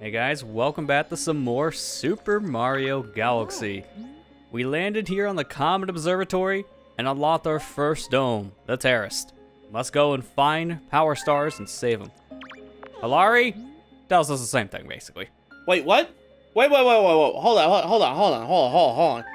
Hey guys, welcome back to some more Super Mario Galaxy. We landed here on the Comet Observatory and unlocked our first dome, the Terrace. Let's go and find Power Stars and save them. Hilari tells us the same thing, basically. Wait, what? Wait. Hold on.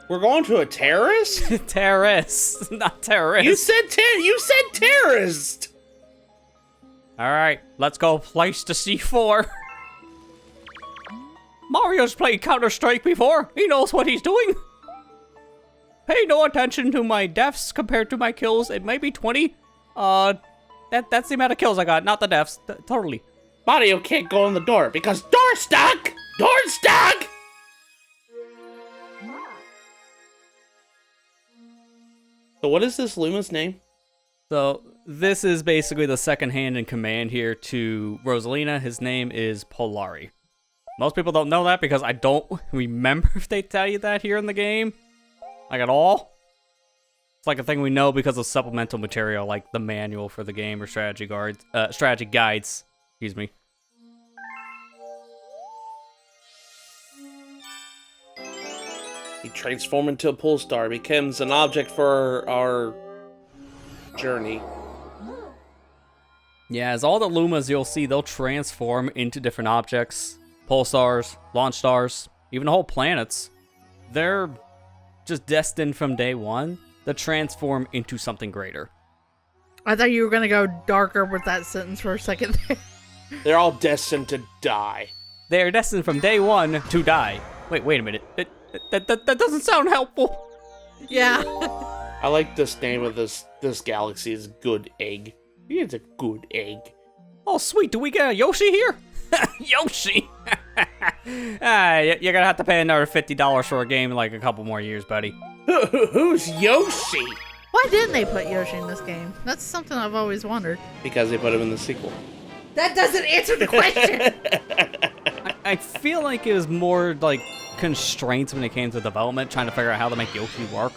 We're going to a terrace? Terrace, not terrorist. You said terrorist. All right, let's go place to C4. Mario's played Counter-Strike before. He knows what he's doing. Pay no attention to my deaths compared to my kills. It may be 20. That's the amount of kills I got, not the deaths. Totally. Mario can't go in the door because door's stuck. Door's stuck. So what is this Luma's name? So this is basically the second hand in command here to Rosalina. His name is Polari. Most people don't know that because I don't remember if they tell you that here in the game. Like at all. It's like a thing we know because of supplemental material like the manual for the game or strategy guides. Excuse me. He transforms into a pole star, becomes an object for our journey. Yeah, as all the Lumas you'll see, they'll transform into different objects. Pulsars, launch stars, even whole planets. They're just destined from day one to transform into something greater. I thought you were going to go darker with that sentence for a second there. They're all destined to die. They are destined from day one to die. Wait a minute. That doesn't sound helpful. Yeah. I like this name of this galaxy is Good Egg. It's a good egg. Oh, sweet. Do we get a Yoshi here? Yoshi! You're gonna have to pay another $50 for a game in like a couple more years, buddy. Who's Yoshi? Why didn't they put Yoshi in this game? That's something I've always wondered. Because they put him in the sequel. That doesn't answer the question! I feel like it was more like constraints when it came to development, trying to figure out how to make Yoshi work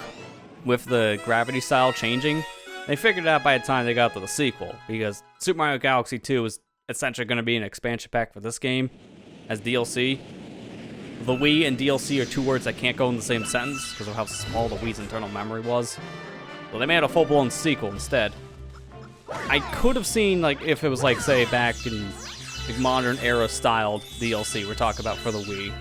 with the gravity style changing. They figured it out by the time they got to the sequel, because Super Mario Galaxy 2 is essentially going to be an expansion pack for this game as DLC. The Wii and DLC are two words that can't go in the same sentence because of how small the Wii's internal memory was. Well, they made a full-blown sequel instead. I could have seen, like, if it was, like, say, back in like, modern era styled DLC we're talking about for the Wii.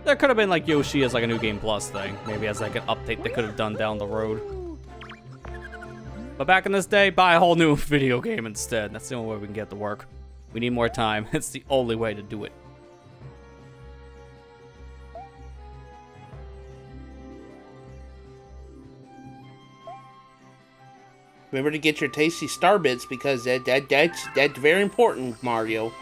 There could have been, like, Yoshi as, like, a New Game Plus thing. Maybe as, like, an update they could have done down the road. But back in this day, buy a whole new video game instead. That's the only way we can get to work. We need more time. It's the only way to do it. Remember to get your tasty star bits because that's very important, Mario.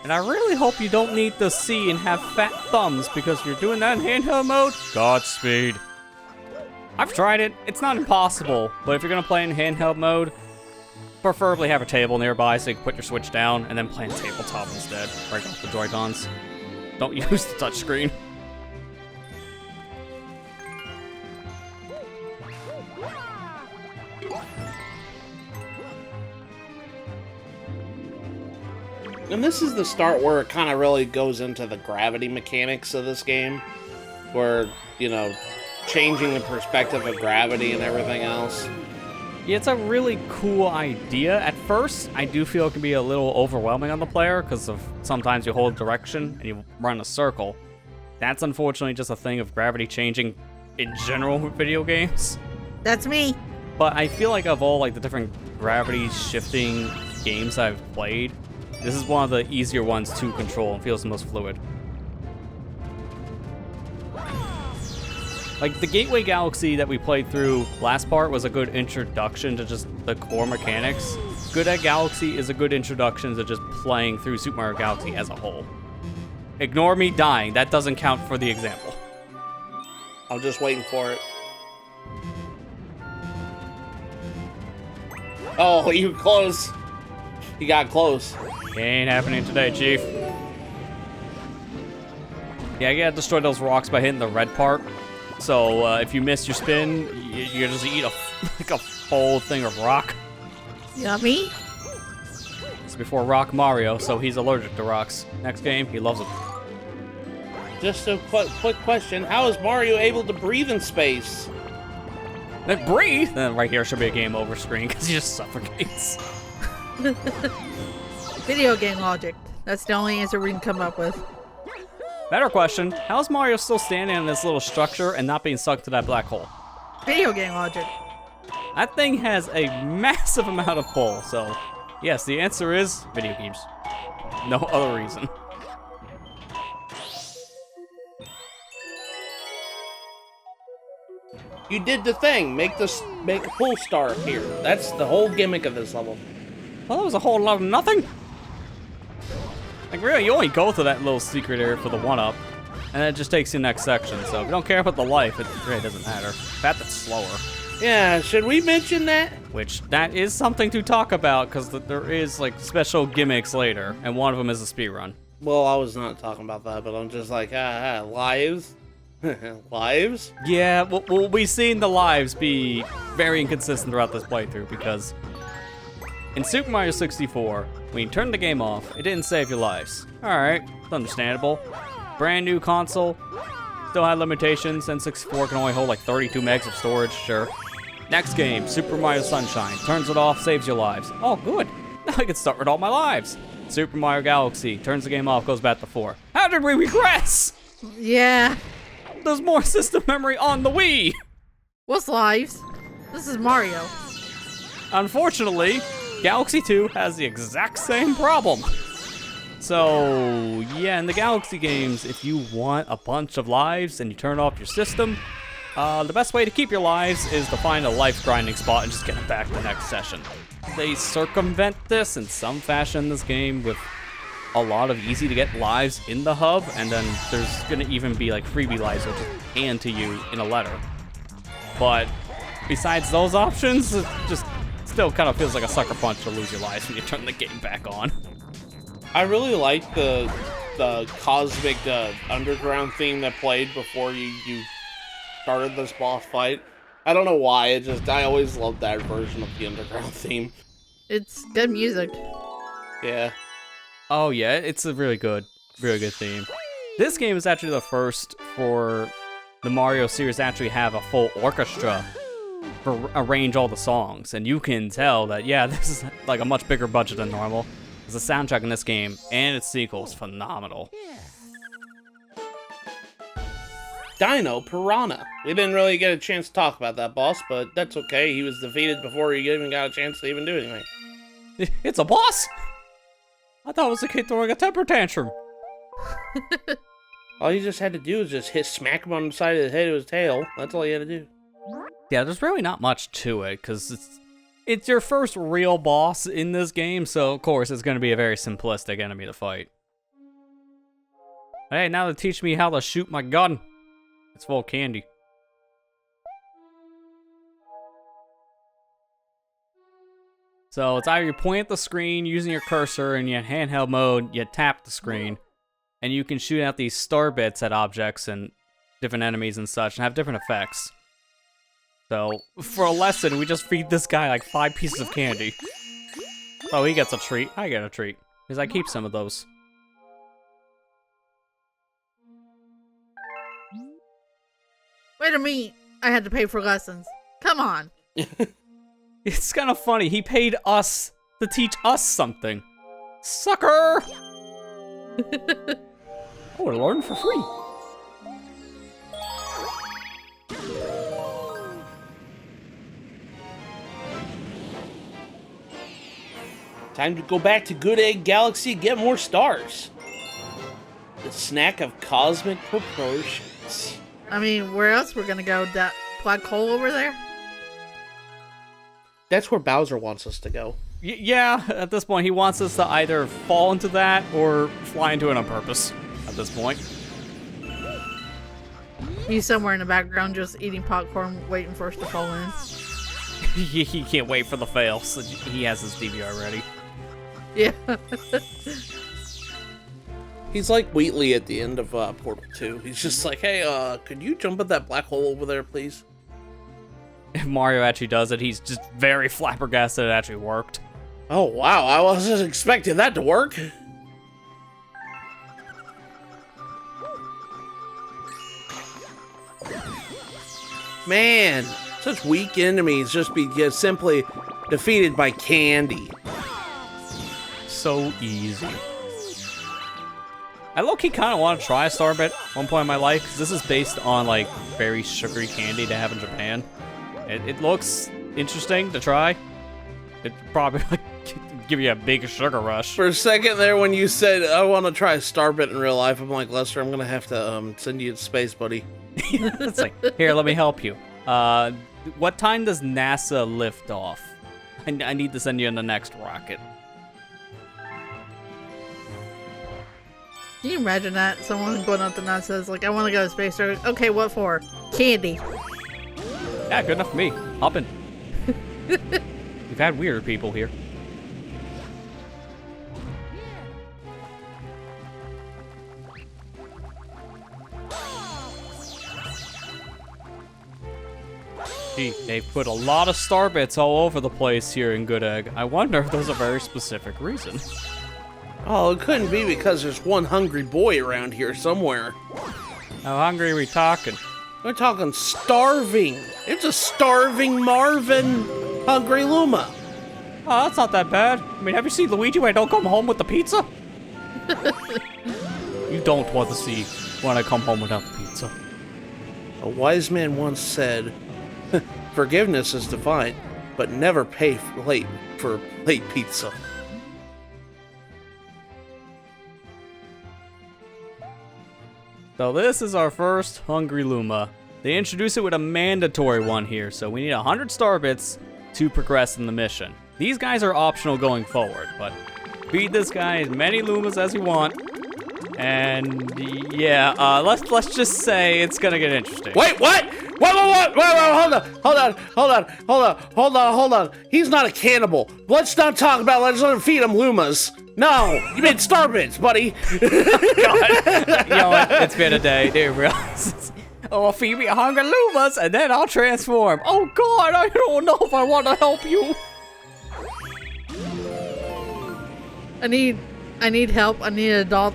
And I really hope you don't need to see and have fat thumbs because you're doing that in handheld mode. Godspeed. I've tried it. It's not impossible, but if you're gonna play in handheld mode, preferably have a table nearby so you can put your Switch down and then play on tabletop instead. Break off the Joy-Cons. Don't use the touchscreen. And this is the start where it kind of really goes into the gravity mechanics of this game. Where, you know, changing the perspective of gravity and everything else. Yeah, it's a really cool idea. At first, I do feel it can be a little overwhelming on the player because of sometimes you hold direction and you run a circle. That's unfortunately just a thing of gravity changing in general with video games. That's me. But I feel like of all like the different gravity shifting games I've played, this is one of the easier ones to control and feels the most fluid. Like, the Gateway Galaxy that we played through last part was a good introduction to just the core mechanics. Good Egg Galaxy is a good introduction to just playing through Super Mario Galaxy as a whole. Ignore me dying. That doesn't count for the example. I'm just waiting for it. Oh, you were close. You got close. Ain't happening today, Chief. Yeah, you gotta destroy those rocks by hitting the red part. So if you miss your spin, you just eat like a full thing of rock. Yummy. before Rock Mario, so he's allergic to rocks. Next game, he loves it. Just a quick question. How is Mario able to breathe in space? Then breathe! Then right here should be a game over screen, because he just suffocates. Video game logic. That's the only answer we can come up with. Better question, how's Mario still standing in this little structure and not being sucked to that black hole? Video game logic. That thing has a massive amount of pull, so yes, the answer is video games. No other reason. You did the thing. Make a pull star appear. That's the whole gimmick of this level. Well, that was a whole lot of nothing. Like, really, you only go to that little secret area for the one-up, and then it just takes you to the next section. So if you don't care about the life, it really doesn't matter. In fact, it's slower. Yeah, should we mention that? Which, that is something to talk about, because there is, like, special gimmicks later, and one of them is a speedrun. Well, I was not talking about that, but I'm just like, lives? Lives? Yeah, we'll be seeing the lives be very inconsistent throughout this playthrough, because in Super Mario 64, when you turned the game off, it didn't save your lives. Alright, it's understandable. Brand new console, still had limitations, N64 can only hold like 32 megs of storage, sure. Next game, Super Mario Sunshine, turns it off, saves your lives. Oh, good, now I can start with all my lives. Super Mario Galaxy, turns the game off, goes back to 4. How did we regress? Yeah. There's more system memory on the Wii! What's lives? This is Mario. Unfortunately, Galaxy 2 has the exact same problem. So, yeah, in the Galaxy games, if you want a bunch of lives and you turn off your system, the best way to keep your lives is to find a life grinding spot and just get it back the next session. They circumvent this in some fashion in this game with a lot of easy to get lives in the hub, and then there's gonna even be like freebie lives which will hand to you in a letter. But besides those options, it just still kind of feels like a sucker punch to lose your lives when you turn the game back on. I really like the cosmic underground theme that played before you started this boss fight. I don't know why, I always loved that version of the underground theme. It's good music. Yeah. Oh yeah, it's a really good theme. This game is actually the first for the Mario series to actually have a full orchestra for arrange all the songs, and you can tell that, yeah, this is like a much bigger budget than normal. The soundtrack in this game and its sequel is phenomenal. Dino Piranha. We didn't really get a chance to talk about that boss, but that's okay. He was defeated before he even got a chance to even do anything. It's a boss? I thought it was a kid throwing a temper tantrum. All you just had to do was just smack him on the side of the head with his tail. That's all you had to do. Yeah, there's really not much to it, because it's your first real boss in this game, so of course it's going to be a very simplistic enemy to fight. Hey, now to teach me how to shoot my gun. It's full of candy. So it's either you point at the screen using your cursor, and in handheld mode, you tap the screen, and you can shoot out these star bits at objects and different enemies and such, and have different effects. So, for a lesson, we just feed this guy like 5 pieces of candy. Oh, he gets a treat. I get a treat, because I keep some of those. Wait a minute. I had to pay for lessons. Come on. It's kind of funny. He paid us to teach us something. Sucker! Oh, learn for free. Time to go back to Good Egg Galaxy and get more stars. The snack of cosmic proportions. I mean, where else we're gonna go? That black hole over there? That's where Bowser wants us to go. Yeah, at this point, he wants us to either fall into that or fly into it on purpose. At this point. He's somewhere in the background just eating popcorn, waiting for us to fall in. He can't wait for the fail, so he has his DVR ready. Yeah. He's like Wheatley at the end of Portal 2. He's just like, hey, could you jump at that black hole over there, please? If Mario actually does it, he's just very flabbergasted it actually worked. Oh, wow. I wasn't expecting that to work. Man, such weak enemies just get simply defeated by candy. So easy. I low-key kind of want to try a Starbit at one point in my life, because this is based on, like, very sugary candy they have in Japan. It looks interesting to try. It probably like, give you a big sugar rush. For a second there, when you said, I want to try a Starbit in real life, I'm like, Lester, I'm going to have to send you to space, buddy. It's like, here, let me help you. What time does NASA lift off? I need to send you in the next rocket. Can you imagine that? Someone going up to NASA is like, I want to go to space. Okay, what for? Candy. Yeah, good enough for me. Hop in. We've had weirder people here. Gee, they've put a lot of Starbits all over the place here in Good Egg. I wonder if there's a very specific reason. Oh, it couldn't be because there's one hungry boy around here somewhere. How hungry are we talking? We're talking starving. It's a starving Marvin Hungry Luma. Oh, that's not that bad. I mean, have you seen Luigi when I don't come home with the pizza? You don't want to see when I come home without the pizza. A wise man once said, forgiveness is divine, but never pay for late pizza. So this is our first Hungry Luma. They introduce it with a mandatory one here, so we need 100 Starbits to progress in the mission. These guys are optional going forward, but feed this guy as many Lumas as you want. And yeah, let's just say it's gonna get interesting. Wait, what? Wait, hold on. He's not a cannibal. Let's not talk about, let's not feed him Lumas. No, you mean Starbits, buddy. God. You know what? It's been a day, didn't realize. Oh, feed me 100 Lumas and then I'll transform. Oh God, I don't know if I want to help you. I need help. I need an adult.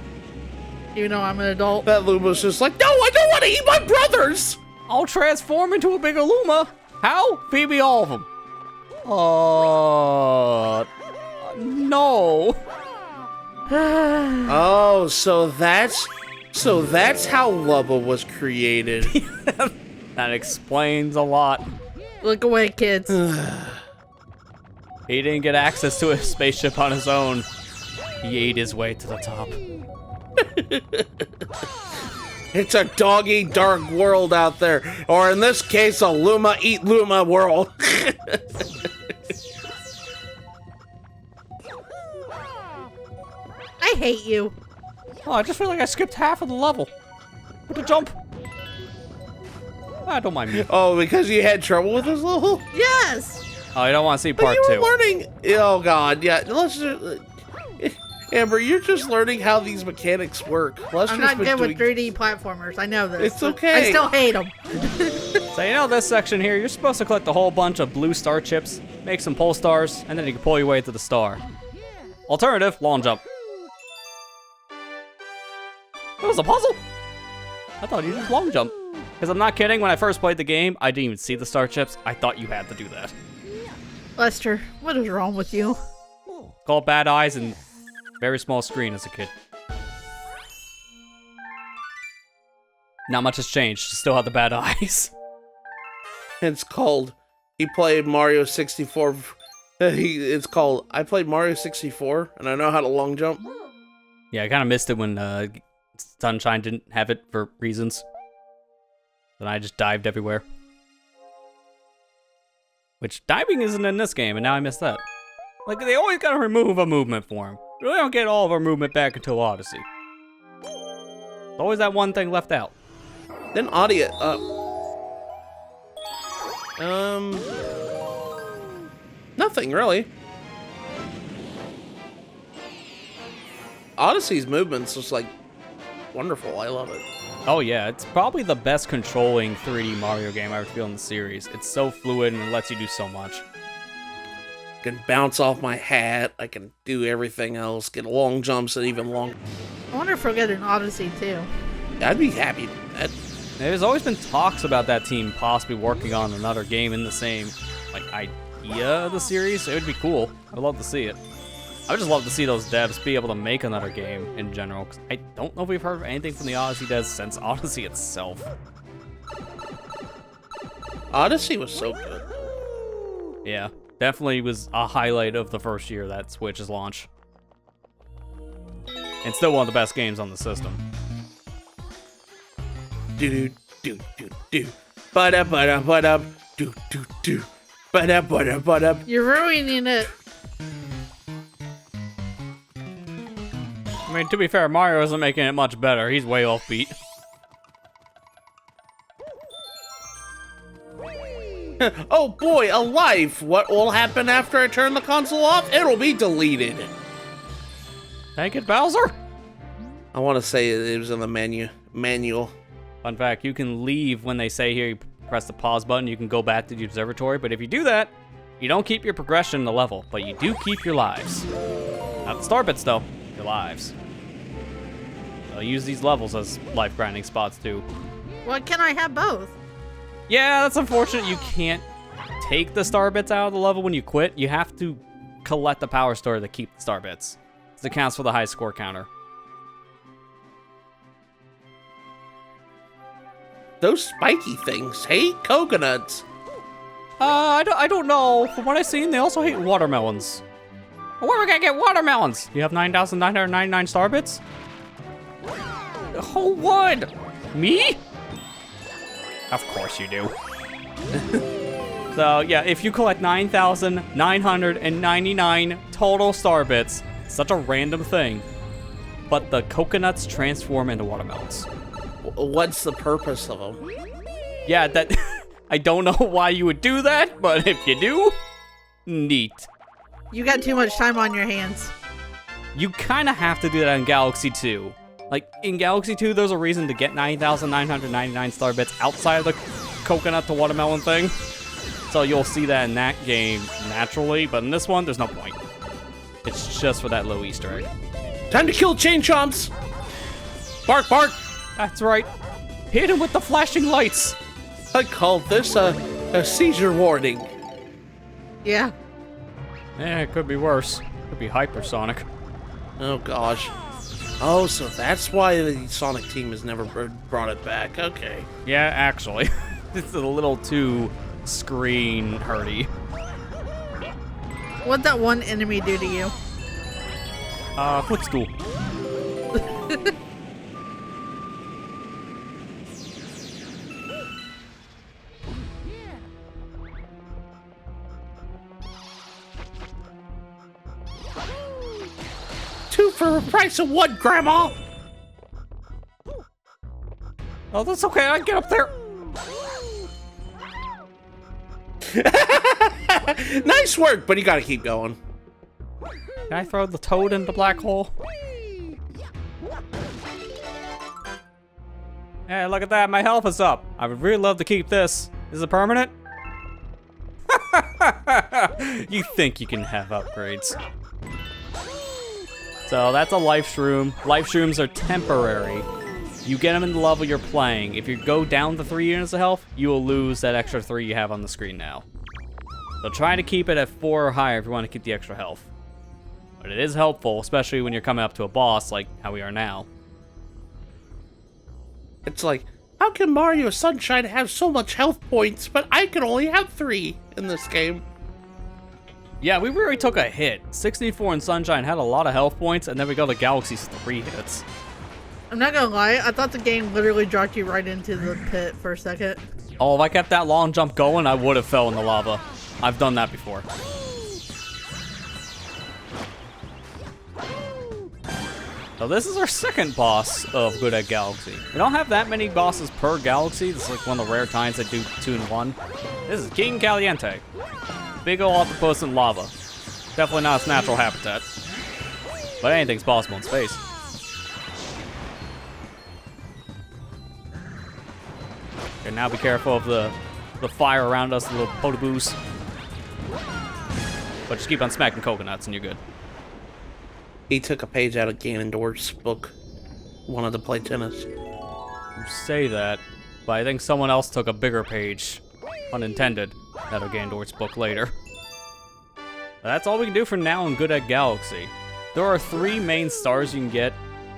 Even though I'm an adult. That Luma's just like, no, I don't want to eat my brothers. I'll transform into a bigger Luma. How? Feed me all of them. No. Oh, so that's how Lubba was created. That explains a lot. Look away, kids. He didn't get access to a spaceship on his own. He ate his way to the top. It's a dog-eat-dark world out there. Or in this case, a Luma-eat-Luma world. I hate you. Oh, I just feel like I skipped half of the level. With the jump. Don't mind me. Oh, because you had trouble with this level? Yes. Oh, you don't want to see part But you two. were learning. Oh God, yeah. Amber, you're just learning how these mechanics work. I'm not good with 3D platformers. I know this. It's okay. I still hate them. So you know this section here, you're supposed to collect a whole bunch of blue star chips, make some pole stars, and then you can pull your way to the star. Alternative, long jump. It was a puzzle. I thought you just long jump. Because I'm not kidding, when I first played the game, I didn't even see the star chips. I thought you had to do that. Lester, what is wrong with you? Called bad eyes and very small screen as a kid. Not much has changed. Still have the bad eyes. It's called. He played Mario 64. It's called. I played Mario 64, and I know how to long jump. Yeah, I kind of missed it when Sunshine didn't have it for reasons. Then I just dived everywhere. Which diving isn't in this game, and now I missed that. Like, they always gotta remove a movement for him. We don't get all of our movement back until Odyssey. There's always that one thing left out. Then audio. Nothing really. Odyssey's movement's just like wonderful. I love it. Oh yeah, it's probably the best controlling 3D Mario game I ever feel in the series. It's so fluid and it lets you do so much. can bounce off my hat. I can do everything else. Get long jumps and even long. I wonder if we'll get an Odyssey too. I'd be happy with that. There's always been talks about that team possibly working on another game in the same idea of the series. It would be cool. I'd love to see it. I would just love to see those devs be able to make another game in general. 'Cause I don't know if we've heard of anything from the Odyssey devs since Odyssey itself. Odyssey was so good. Yeah, definitely was a highlight of the first year that Switch's launch. And still one of the best games on the system. Do do do do. Ba-da ba-da ba-da. Do do do. Ba-da ba-da ba-da. You're ruining it. I mean, to be fair, Mario isn't making it much better. He's way off beat. Oh boy, a life! What will happen after I turn the console off? It'll be deleted. Thank it, Bowser! I want to say it was in the manual. Fun fact, you can leave when they say here you press the pause button, you can go back to the observatory, but if you do that, you don't keep your progression in the level, but you do keep your lives. Not the star bits though, your lives. So use these levels as life grinding spots too. Why can't I have both? Yeah, that's unfortunate. You can't take the star bits out of the level when you quit. You have to collect the power store to keep the star bits. This accounts for the high score counter. Those spiky things hate coconuts. I don't know. From what I've seen, they also hate watermelons. Where are we gonna get watermelons? You have 9,999 star bits? Who would? Me? Of course you do. So, yeah, if you collect 9,999 total star bits, such a random thing, but the coconuts transform into watermelons. What's the purpose of them? Yeah, that I don't know why you would do that, but if you do, neat. You got too much time on your hands. You kind of have to do that in Galaxy 2. Like, in Galaxy 2, there's a reason to get 9,999 star bits outside of the coconut to watermelon thing. So you'll see that in that game naturally, but in this one, there's no point. It's just for that little Easter egg. Time to kill chain chomps! Bark, bark! That's right. Hit him with the flashing lights. I called this a seizure warning. Yeah. Yeah, it could be worse. Could be hypersonic. Oh gosh. Oh, so that's why the Sonic team has never brought it back. Okay. Yeah, actually. It's a little too screen hurty. What'd that one enemy do to you? Footstool. Two for a price of one, Grandma! Oh, that's okay. I can get up there. Nice work, but you gotta keep going. Can I throw the toad in the black hole? Hey, look at that. My health is up. I would really love to keep this. Is it permanent? You think you can have upgrades. So that's a life shroom. Life shrooms are temporary. You get them in the level you're playing. If you go down to 3 units of health, you will lose that extra 3 you have on the screen now. So try to keep it at 4 or higher if you want to keep the extra health. But it is helpful, especially when you're coming up to a boss like how we are now. It's like, how can Mario Sunshine have so much health points, but I can only have 3 in this game? Yeah, we really took a hit. 64 and Sunshine had a lot of health points, and then we got to Galaxy's 3 hits. I'm not gonna lie, I thought the game literally dropped you right into the pit for a second. Oh, if I kept that long jump going, I would have fell in the lava. I've done that before. So this is our second boss of Good Egg Galaxy. We don't have that many bosses per galaxy. This is like one of the rare times I do 2 in 1. This is King Caliente. Big ol' octopus in lava. Definitely not its natural habitat. But anything's possible in space. Okay, now be careful of the fire around us, the little potaboos. But just keep on smacking coconuts and you're good. He took a page out of Ganondorf's book. Wanted to play tennis. You say that, but I think someone else took a bigger page, unintended, out of Ganondorf's book later. That's all we can do for now in Good Egg Galaxy. There are 3 main stars you can get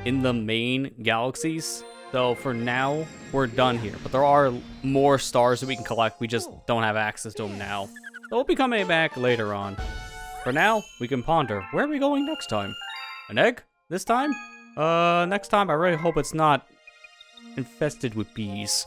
in the main galaxies, so for now, we're done here. But there are more stars that we can collect, we just don't have access to them now. So we'll be coming back later on. For now, we can ponder, where are we going next time? An egg? This time? Next time I really hope it's not infested with bees.